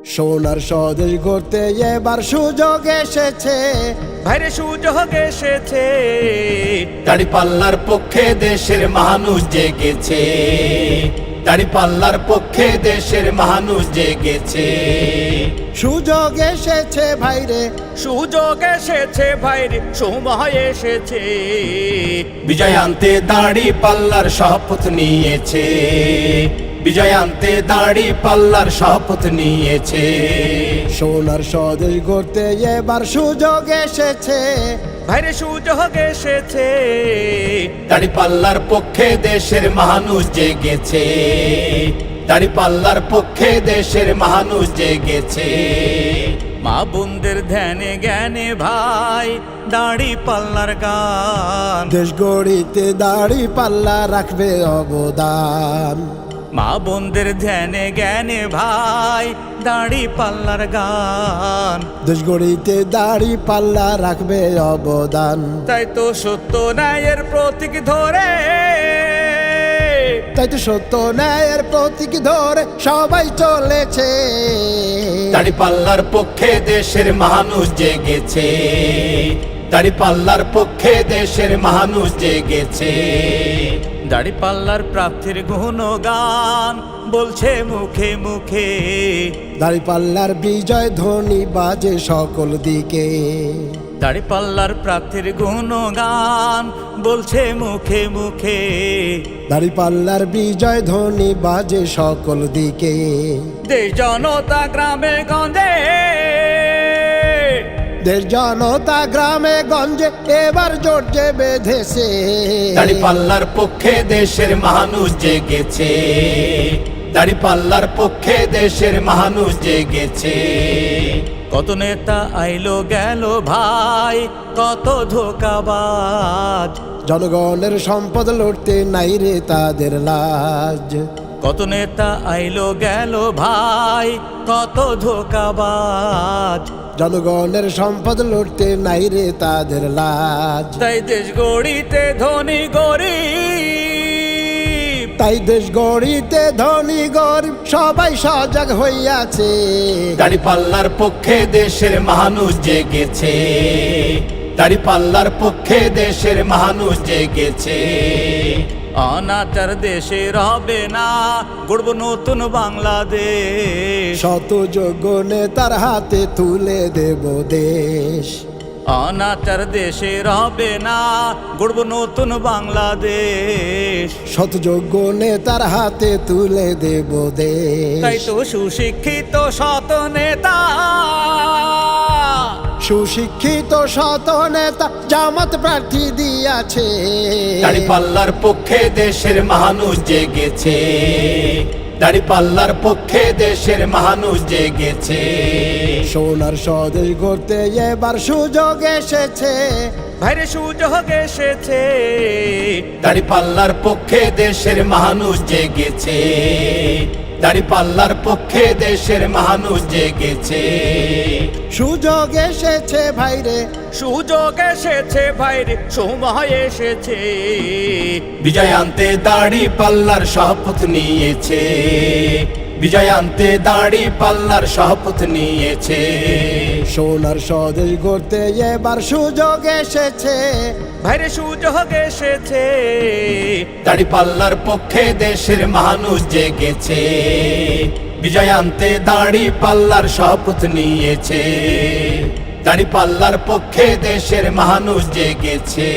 সোনার স্বদেশ গড়তে এবার সুযোগ এসেছে, ভাইরে সুযোগ এসেছে। দাঁড়িপাল্লার পক্ষে দেশের মানুষ জেগেছে, দাঁড়িপাল্লার পক্ষে দেশের মানুষ জেগেছে। সুযোগ এসেছে ভাইরে, সুযোগ এসেছে ভাইরে, সময় এসেছে। বিজয় আনতে দাঁড়িপাল্লার শপথ নিয়েছে, বিজয় আনতে দাঁড়িপাল্লার শপথ নিয়েছে। সোনার স্বদেশ গড়তে এবার সুযোগ এসেছে, ভাইরে সুযোগ এসেছে। দাঁড়িপাল্লার পক্ষে দেশের মানুষ জেগেছে, দাঁড়িপাল্লার পক্ষে দেশের মানুষ জেগেছে। মা বোনদের ধ্যানে জ্ঞানে ভাই দাঁড়িপাল্লার গান, দেশ গড়িতে দাঁড়িপাল্লা রাখবে অবদান। মা বোনদের ধ্যানে জ্ঞানে ভাই দাঁড়িপাল্লার গান, দেশ গড়িতে দাঁড়িপাল্লা রাখবে অবদান। তাই তো সত্য ন্যায়ের প্রতীক ধরে, তাই তো সত্য ন্যায়ের প্রতীক ধরে সবাই চলেছে। দাঁড়িপাল্লার পক্ষে দেশের মানুষ জেগেছে, দাঁড়িপাল্লার পক্ষে দেশের মানুষ জেগেছে। দাঁড়িপাল্লার প্রার্থীর গুণগান বলছে মুখে মুখে, দাঁড়িপাল্লার বিজয় ধ্বনি বাজে সকল দিকে। দাঁড়িপাল্লার প্রার্থীর গুণগান বলছে মুখে মুখে। দাঁড়িপাল্লার বিজয় ধ্বনি বাজে সকল দিকে। দেশ জনতা গ্রামে গঞ্জে, দেশ জনতা গ্রামে গঞ্জে এবার জোট যে বেঁধেছে। দাঁড়িপাল্লার পক্ষে দেশের মানুষ জেগেছে, দাঁড়িপাল্লার পক্ষে দেশের মানুষ জেগেছে। কত নেতা আইলো গেল ভাই, কত ধোঁকাবাজ, জনগণের সম্পদ লড়তে নাই রে তাদের লাজ। কত নেতা আইলো গেল ভাই, কত ধোঁকাবাজ, জনগণের সম্পদ লড়তে নাই রে তাদের লাজ। তাই দেশ গড়িতে ধনী গরিব, তাই দেশ গড়িতে ধনী গরিব সবাই সজাগ হইয়াছে। দাঁড়িপাল্লার পক্ষে দেশের মানুষ জেগেছে, দাঁড়িপাল্লার পক্ষে দেশের মানুষ জেগেছে। অনাচার দেশে রবে না, গড়ব নতুন বাংলাদেশ। শত যোগ্য নেতার হাতে তুলে দেব দেশ। অনাচার দেশে রবে না, গড়ব নতুন বাংলাদেশ। শত যোগ্য নেতার হাতে তুলে দেব দেশ। তাই তো সুশিক্ষিত শত নেতা, সুশিক্ষিত শত নেতা জামাত প্রার্থী দিয়াছে। দাঁড়িপাল্লার পক্ষে দেশের মানুষ জেগেছে, দাঁড়িপাল্লার পক্ষে দেশের মানুষ জেগেছে। সোনার স্বদেশ গড়তে এবার সুযোগ এসেছে, ভাইরে সুযোগ এসেছে। দাঁড়িপাল্লার পক্ষে দেশের মানুষ জেগেছে, দাঁড়িপাল্লার পক্ষে দেশের মানুষ জেগেছে। সুযোগ এসেছে ভাইরে, সুযোগ এসেছে ভাইরে, সময় এসেছে। বিজয় আনতে দাঁড়িপাল্লার শপথ নিয়েছে, বিজয় আনতে দাঁড়িপাল্লার শপথ নিয়েছে। সোনার স্বদেশ গড়তে এবার সুযোগ এসেছে, ভাইরে সুযোগ এসেছে। দাঁড়িপাল্লার পক্ষে দেশের মানুষ জেগেছে, বিজয় আনতে দাঁড়িপাল্লার শপথ নিয়েছে। দাঁড়িপাল্লার পক্ষে দেশের মানুষ জেগেছে।